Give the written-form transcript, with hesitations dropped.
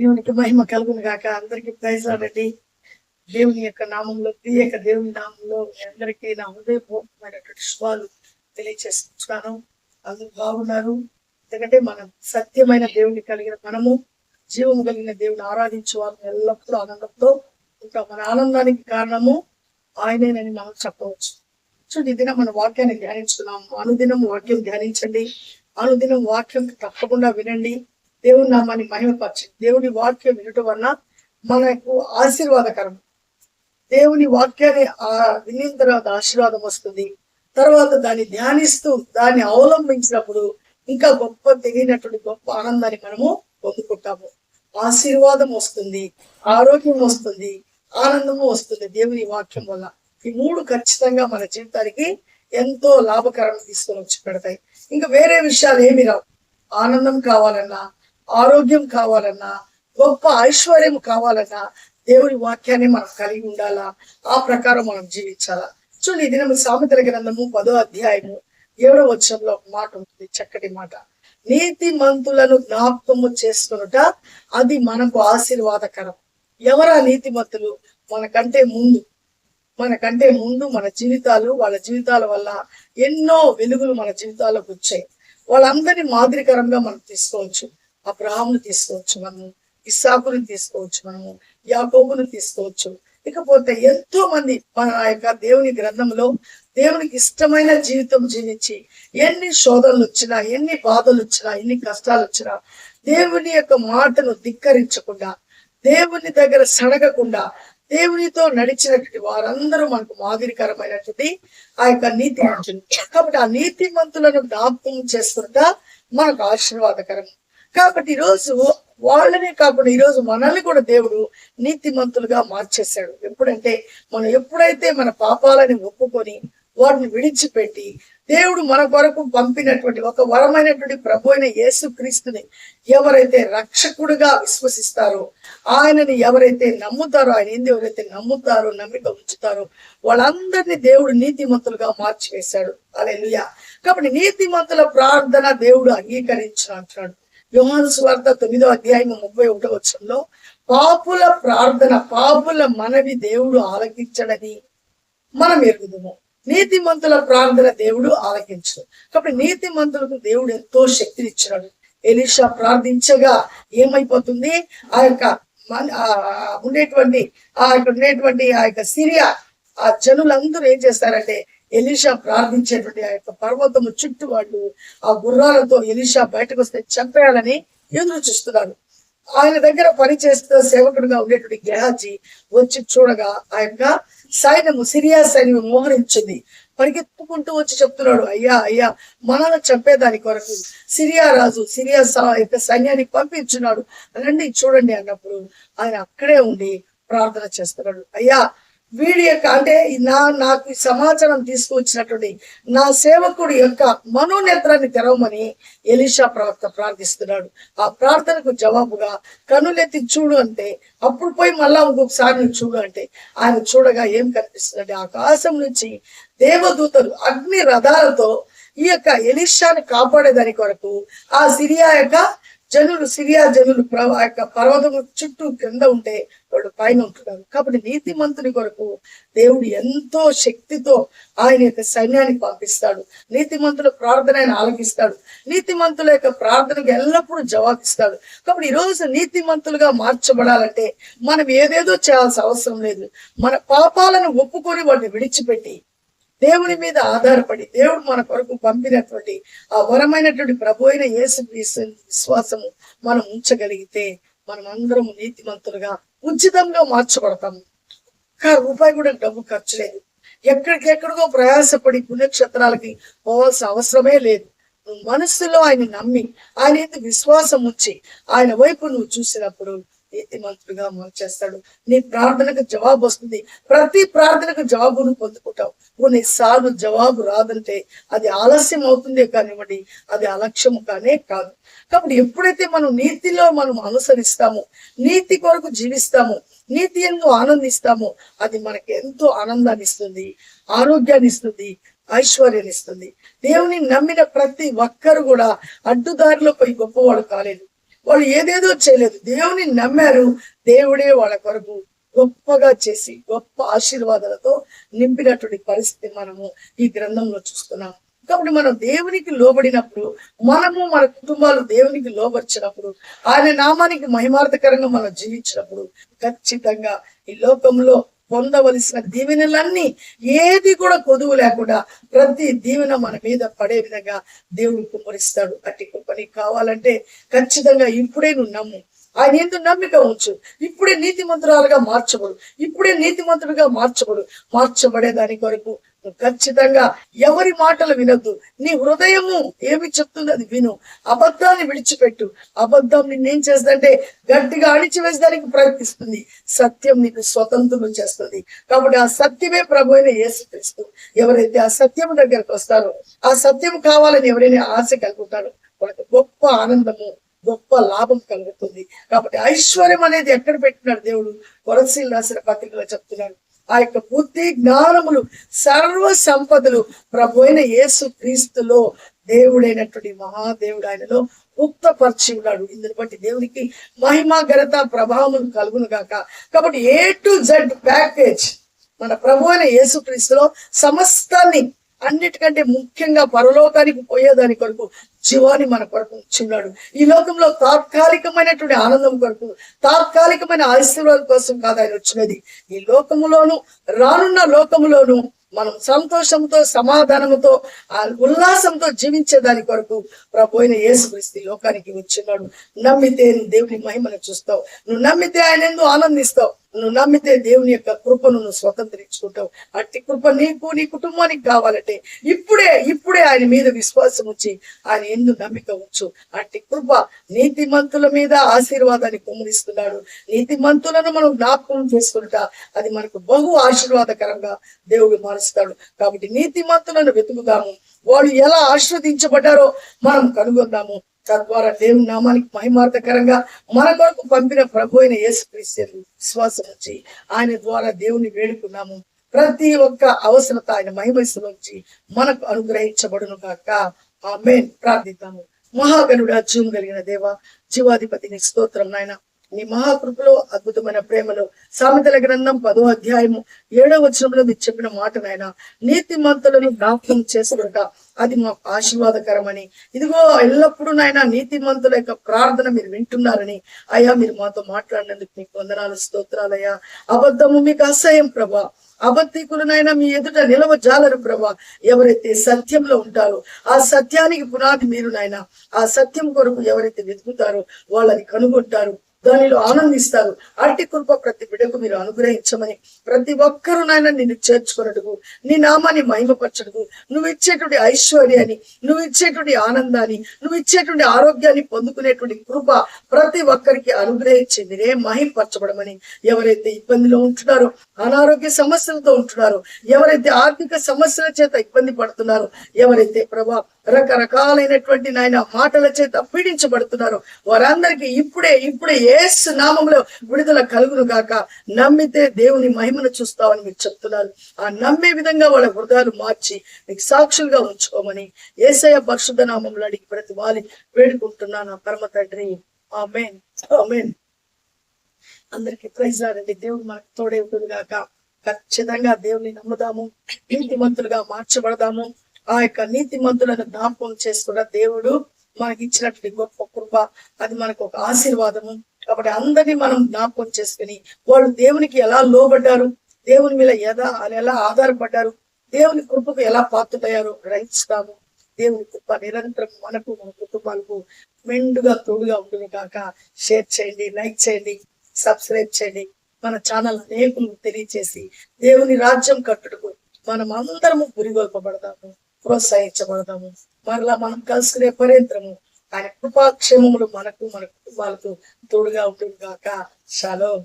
దేవునికి మహిమ కలుగును గాక. అందరికి ప్రైజ్ లార్డ్. దేవుని యొక్క నామంలో, దేవుని నామంలో మీ అందరికీ నా హృదయపూర్వకమైనటువంటి శుభాలు తెలియచేస్తున్నాను. అందరూ బాగున్నారు. ఎందుకంటే మనం సత్యమైన దేవుని కలిగిన మనము, జీవం కలిగిన దేవుని ఆరాధించే వారిని ఎల్లప్పుడూ ఆనందంతో ఉంటాం. మన ఆనందానికి కారణము ఆయనేనని మనం చెప్పవచ్చు. చూడండి, ఈ దినం మన వాక్యాన్ని ధ్యానించుకున్నాం. అనుదినం వాక్యం ధ్యానించండి. అనుదినం వాక్యం తప్పకుండా వినండి. దేవుని నామాన్ని మహిమపరచండి. దేవుని వాక్యం వినటం వలన మనకు ఆశీర్వాదకరం. దేవుని వాక్యాన్ని వినిన తర్వాత ఆశీర్వాదం వస్తుంది. తర్వాత దాన్ని ధ్యానిస్తూ దాన్ని అవలంబించినప్పుడు ఇంకా గొప్ప తెలియనటువంటి గొప్ప ఆనందాన్ని మనము పొందుకుంటాము. ఆశీర్వాదం వస్తుంది, ఆరోగ్యం వస్తుంది, ఆనందము వస్తుంది దేవుని వాక్యం వల్ల. ఈ మూడు ఖచ్చితంగా మన జీవితానికి ఎంతో లాభకరం తీసుకొని వచ్చి పెడతాయి. ఇంకా వేరే విషయాలు ఏమి రావు. ఆనందం కావాలన్నా, ఆరోగ్యం కావాలన్నా, గొప్ప ఐశ్వర్యం కావాలన్నా దేవుని వాక్యాన్ని మనం కలిగి ఉండాలా. ఆ ప్రకారం మనం జీవించాలా. చూడండి, ఇది మన సామెతల గ్రంథము 10వ అధ్యాయము 7వ వచనంలో ఒక మాట ఉంటుంది, చక్కటి మాట. నీతి మంతులను జ్ఞాపకము చేసుకునుట అది మనకు ఆశీర్వాదకరం. ఎవరా నీతిమంతులు? మనకంటే ముందు మన జీవితాలు, వాళ్ళ జీవితాల వల్ల ఎన్నో వెలుగులు మన జీవితాల్లోకి వచ్చాయి. వాళ్ళందరినీ మాదిరికరంగా మనం తీసుకోవచ్చు. అబ్రహామును తీసుకోవచ్చు, మనము ఇస్సాకుని తీసుకోవచ్చు, మనము యాకోబును తీసుకోవచ్చు. ఇకపోతే ఎంతో మంది మన యొక్క దేవుని గ్రంథంలో దేవునికి ఇష్టమైన జీవితం జీవించి ఎన్ని శోధనలు వచ్చినా, ఎన్ని బాధలు వచ్చినా, ఎన్ని కష్టాలు వచ్చినా దేవుని యొక్క మాటను ధిక్కరించకుండా, దేవుని దగ్గర సడగకుండా దేవునితో నడిచినటువంటి వారందరూ మనకు మాదిరికరమైనటువంటి ఆ యొక్క నీతి మంతులు. కాబట్టి ఆ నీతి మంతులను జ్ఞాపకం చేసుకుంటా మనకు ఆశీర్వాదకరం. కాబట్టి ఈరోజు వాళ్ళనే కాకుండా ఈరోజు మనల్ని కూడా దేవుడు నీతిమంతులుగా మార్చేశాడు. ఎప్పుడంటే మనం ఎప్పుడైతే మన పాపాలని ఒప్పుకొని వాటిని విడిచిపెట్టి దేవుడు మన కొరకు పంపినటువంటి ఒక వరమైనటువంటి ప్రభు అయిన యేసు క్రీస్తుని ఎవరైతే రక్షకుడుగా విశ్వసిస్తారో, ఆయనని ఎవరైతే నమ్ముతారో, ఆయన ఏంది ఎవరైతే నమ్ముతారో, నమ్మిక ఉంచుతారో వాళ్ళందరినీ దేవుడు నీతిమంతులుగా మార్చివేశాడు. హల్లెలూయా. కాబట్టి నీతిమంతుల ప్రార్థన దేవుడు అంగీకరించిన అంటున్నాడు. యోహాను సువార్త 9వ అధ్యాయం 31వ వచనంలో పాపుల ప్రార్థన, పాపుల మనవి దేవుడు ఆలకించడని మనం ఎరుగుదుము. నీతిమంతుల ప్రార్థన దేవుడు ఆలకించడు. కాబట్టి నీతిమంతులకు దేవుడు ఎంతో శక్తిని ఇచ్చినాడు. ఎలీషా ప్రార్థించగా ఏమైపోతుంది? ఆ యొక్క ఉండేటువంటి ఆ యొక్క సిరియా ఆ జనులందరూ ఏం చేస్తారంటే ఎలీషా ప్రార్థించేటువంటి ఆ యొక్క పర్వతము చుట్టూ వాళ్ళు ఆ గుర్రాలతో ఎలీషా బయటకు వస్తే చంపేయాలని ఎదురు చూస్తున్నారు. ఆయన దగ్గర పనిచేస్తున్న సేవకుడుగా ఉండేటువంటి గెహాజీ వచ్చి చూడగా ఆ యొక్క సైన్యము, సిరియా సైన్యం మోహరించింది. పరిగెత్తుకుంటూ వచ్చి చెప్తున్నాడు, అయ్యా మనల్ని చంపేదాని కొరకు సిరియా రాజు సిరియా యొక్క సైన్యానికి పంపించున్నాడు, రండి చూడండి అన్నప్పుడు ఆయన అక్కడే ఉండి ప్రార్థన చేస్తున్నాడు. అయ్యా వీడి యొక్క అంటే నాకు సమాచారం తీసుకువచ్చినటువంటి నా సేవకుడి యొక్క మనోనేత్రాన్ని తెరవమని ఎలీషా ప్రవక్త ప్రార్థిస్తున్నాడు. ఆ ప్రార్థనకు జవాబుగా కనులెత్తి చూడు అంటే, అప్పుడు పోయి మళ్ళా ఇంకొకసారి చూడు అంటే ఆయన చూడగా ఏం కనిపిస్తుందంటే ఆకాశం నుంచి దేవదూతలు అగ్ని రథాలతో ఈ యొక్క ఎలీషాని కాపాడేదాని కొరకు ఆ సిరియా జనులు ఆ యొక్క పర్వతం చుట్టూ కింద ఉంటే వాడు పైన ఉంటున్నారు. కాబట్టి నీతిమంతుని కొరకు దేవుడు ఎంతో శక్తితో ఆయన యొక్క సైన్యాన్ని పంపిస్తాడు. నీతిమంతుల ప్రార్థన ఆయన ఆలకిస్తాడు. నీతిమంతుల యొక్క ప్రార్థనకు ఎల్లప్పుడూ జవాబిస్తాడు. కాబట్టి ఈరోజు నీతిమంతులుగా మార్చబడాలంటే మనం ఏదేదో చేయాల్సిన అవసరం లేదు. మన పాపాలను ఒప్పుకొని వాటిని విడిచిపెట్టి దేవుని మీద ఆధారపడి దేవుడు మన కొరకు పంపినటువంటి ఆ వరమైనటువంటి ప్రభు అయిన యేసు విశ్వాసము మనం ఉంచగలిగితే మనం అందరం నీతిమంతులుగా ఉచితంగా మార్చబడతాము. రూపాయి కూడా డబ్బు ఖర్చు లేదు. ఎక్కడికెక్కడికో ప్రయాసపడి పుణ్యక్షేత్రాలకి పోవాల్సిన అవసరమే లేదు. నువ్వు మనస్సులో ఆయన నమ్మి ఆయన ఎందుకు విశ్వాసం ఉంచి ఆయన వైపు నువ్వు చూసినప్పుడు నీతిమంతుడుగా మార్చేస్తాడు. నీ ప్రార్థనకు జవాబు వస్తుంది. ప్రతి ప్రార్థనకు జవాబును పొందుకుంటావు. కొన్నిసార్లు జవాబు రాదంటే అది ఆలస్యం అవుతుందే కానివ్వండి, అది అలక్ష్యము కానే కాదు. కాబట్టి ఎప్పుడైతే మనం నీతిలో మనం అనుసరిస్తామో, నీతి కొరకు జీవిస్తామో, నీతి ఎందు ఆనందిస్తామో అది మనకి ఎంతో ఆనందాన్ని ఇస్తుంది, ఆరోగ్యాన్ని ఇస్తుంది, ఐశ్వర్యాన్ని ఇస్తుంది. దేవుని నమ్మిన ప్రతి ఒక్కరు కూడా అడ్డుదారిలో పోయి గొప్పవాడు కాలేదు. వాళ్ళు ఏదేదో చేయలేదు, దేవుని నమ్మారు. దేవుడే వాళ్ళ కొరకు గొప్పగా చేసి గొప్ప ఆశీర్వాదాలతో నింపినటువంటి పరిస్థితి మనము ఈ గ్రంథంలో చూస్తున్నాం. కాబట్టి మనం దేవునికి లోబడినప్పుడు, మనము మన కుటుంబాలు దేవునికి లోబర్చినప్పుడు, ఆయన నామానికి మహిమార్థకరంగా మనం జీవించినప్పుడు ఖచ్చితంగా ఈ లోకంలో పొందవలసిన దీవెనలన్నీ ఏది కూడా కొదువు లేకుండా ప్రతి దీవెన మన మీద పడే విధంగా దేవుడు కుమ్మరిస్తాడు. అట్టి కృప నీకు కావాలంటే ఖచ్చితంగా ఇప్పుడే నువ్వు నమ్ము, ఆయన ఎందుకు నమ్మిక ఉంచు. ఇప్పుడే నీతిమంతురాలుగా మార్చబడు, ఇప్పుడే నీతిమంతుడిగా మార్చబడే దాని కొరకు ఖచ్చితంగా ఎవరి మాటలు వినొద్దు. నీ హృదయము ఏమి చెప్తుంది అది విను. అబద్ధాన్ని విడిచిపెట్టు. అబద్ధం నిన్నేం చేస్తుందంటే గట్టిగా అణిచివేసడానికి ప్రయత్నిస్తుంది, సత్యం నీకు స్వతంత్రం చేస్తుంది. కాబట్టి ఆ సత్యమే ప్రభు అయిన యేసుక్రీస్తు. ఎవరైతే ఆ సత్యం దగ్గరకు వస్తారో, ఆ సత్యం కావాలని ఎవరైనా ఆశ కలుగుతారో వాళ్ళకి గొప్ప ఆనందము, గొప్ప లాభం కలుగుతుంది. కాబట్టి ఐశ్వర్యం అనేది ఎక్కడ పెట్టినాడు దేవుడు? కొలస్సీయులకు రాసిన పత్రికలో చెప్తున్నాడు. ఆ యొక్క బుద్ధి జ్ఞానములు సర్వ సంపదలు ప్రభు అయిన యేసు క్రీస్తులో దేవుడైనటువంటి మహాదేవుడు ఆయనలో ఉక్తపరిచి ఉన్నాడు. ఇందుని బట్టి దేవునికి మహిమ ఘనత ప్రభావం కలుగును గాక. కాబట్టి A to Z ప్యాకేజ్ మన ప్రభు అయిన యేసు క్రీస్తులో సమస్తాన్ని, అన్నిటికంటే ముఖ్యంగా పరలోకానికి పోయేదాని కొరకు జీవాన్ని మన కొరకు ఉంచున్నాడు. ఈ లోకంలో తాత్కాలికమైనటువంటి ఆనందం కొరకు, తాత్కాలికమైన ఆశీర్వాదం కోసం కాదు ఆయన వచ్చినది. ఈ లోకములోను రానున్న లోకములోను మనం సంతోషంతో, సమాధానంతో, ఉల్లాసంతో జీవించే దాని కొరకు ప్రభు అయిన యేసుక్రీస్తు లోకానికి వచ్చినాడు. నమ్మితే నువ్వు దేవుని మహిమను చూస్తావు, నువ్వు నమ్మితే ఆయన ఎందుకు ఆనందిస్తావు, నువ్వు నమ్మితే దేవుని యొక్క కృపను నువ్వు స్వతంత్రించుకుంటావు. అట్టి కృప నీకు, నీ కుటుంబానికి కావాలంటే ఇప్పుడే ఆయన మీద విశ్వాసం ఉంచి ఆయన ఎందుకు నమ్మిక ఉంచు. అట్టి కృప నీతిమంతుల మీద ఆశీర్వాదాన్ని కుమ్మరిస్తున్నాడు. నీతిమంతులను మనం జ్ఞాపకం చేసుకుంటా అది మనకు బహు ఆశీర్వాదకరంగా దేవుడు మారుస్తాడు. కాబట్టి నీతిమంతులను వెతుకుదాము, వాళ్ళు ఎలా ఆశీర్వదించబడ్డారో మనం కనుగొందాము. తద్వారా దేవుని నామానికి మహిమార్థకరంగా మన కొరకు పంపిన ప్రభు అయిన యేసుక్రీస్తు విశ్వాసం వచ్చి ఆయన ద్వారా దేవుని వేడుకున్నాము. ప్రతి ఒక్క అవసరత ఆయన మహిమలోంచి మనకు అనుగ్రహించబడును కాక. ఆమేన్. ప్రార్థిద్దాము. మహాగణుడా, జీవం కలిగిన దేవ, జీవాధిపతి నీ స్తోత్రం నాయన. నీ మహాకృపలో, అద్భుతమైన ప్రేమలో సామెతల గ్రంథం 10వ అధ్యాయము 7వ వచనంలో మీరు చెప్పిన మాట నాయన, నీతిమంతులను జ్ఞాపకం చేసుకుంటా అది మాకు ఆశీర్వాదకరమని. ఇదిగో ఎల్లప్పుడూ నాయన నీతిమంతుల యొక్క ప్రార్థన మీరు వింటున్నారని అయ్యా మీరు మాతో మాట్లాడినందుకు మీకు వందనాలు, స్తోత్రాలయ్యా. అబద్ధము మీకు అసహ్యం ప్రభా, అబద్ధికులనైనా మీ ఎదుట నిలవజాలరు ప్రభా. ఎవరైతే సత్యంలో ఉంటారో ఆ సత్యానికి పునాది మీరు నాయన. ఆ సత్యం కొరకు ఎవరైతే వెతుకుతారో వాళ్ళని కనుగొంటారు, దానిలో ఆనందిస్తారు. అట్టి కృప ప్రతి బిడ్డకు మీరు అనుగ్రహించమని, ప్రతి ఒక్కరూ నాయన నిన్ను చేర్చుకున్నట్టుకు, నీ నామాన్ని మహిమపరచడుకు, నువ్వు ఇచ్చేటువంటి ఐశ్వర్యాన్ని, నువ్వు ఇచ్చేటువంటి ఆనందాన్ని, నువ్వు ఇచ్చేటువంటి ఆరోగ్యాన్ని పొందుకునేటువంటి కృప ప్రతి ఒక్కరికి అనుగ్రహించి మీరే మహిమపరచబడమని. ఎవరైతే ఇబ్బందిలో ఉంటున్నారో, అనారోగ్య సమస్యలతో ఉంటున్నారో, ఎవరైతే ఆర్థిక సమస్యల చేత ఇబ్బంది పడుతున్నారో, ఎవరైతే ప్రభా రకరకాలైనటువంటి నాయన మాటల చేత పీడించబడుతున్నారో వారందరికీ ఇప్పుడే యేసు నామములో విడుదల కలుగును గాక. నమ్మితే దేవుని మహిమను చూస్తామని మీరు చెప్తున్నారు. ఆ నమ్మే విధంగా వాళ్ళ హృదయాలు మార్చి మీకు సాక్షులుగా ఉంచుకోమని యేసయ్య పరిశుద్ధ నామములో అడిగి ప్రతి వాలి వేడుకుంటున్నాను పరమ తండ్రి. ఆమేన్, ఆమేన్. అందరికీ ప్రైజ్ లార్డ్. దేవుడు మనకు తోడే ఉంటుంది గాక. ఖచ్చితంగా దేవుని నమ్ముదాము, నీతిమంతులుగా మార్చబడదాము. ఆ యొక్క నీతిమంతులను జ్ఞాపకం చేసుకున్న దేవుడు మనకి ఇచ్చినటువంటి గొప్ప కృప, అది మనకు ఒక ఆశీర్వాదము. కాబట్టి అందరినీ మనం జ్ఞాపకం చేసుకుని వాళ్ళు దేవునికి ఎలా లోబడ్డారు, దేవుని మీద ఎలా ఆధారపడ్డారు, దేవుని కృపకు ఎలా పాత్రయ్యారో గ్రహిస్తాము. దేవుని కృప నిరంతరం మనకు, మన కుటుంబాలకు మెండుగా తోడుగా ఉంటుంది కాక. షేర్ చేయండి, లైక్ చేయండి, సబ్స్క్రైబ్ చేయండి. మన ఛానల్ అనేకులు తెలియచేసి దేవుని రాజ్యం కట్టుటకు మనం అందరము పురిగొల్పబడదాము, ప్రోత్సహించబడదాము. మరలా మనం కలుసుకునే పర్యంతరము ఆయన కృపాక్షేమములు మనకు, మన కుటుంబాలకు తోడుగా ఉంటుంది గాక. షాలోమ్.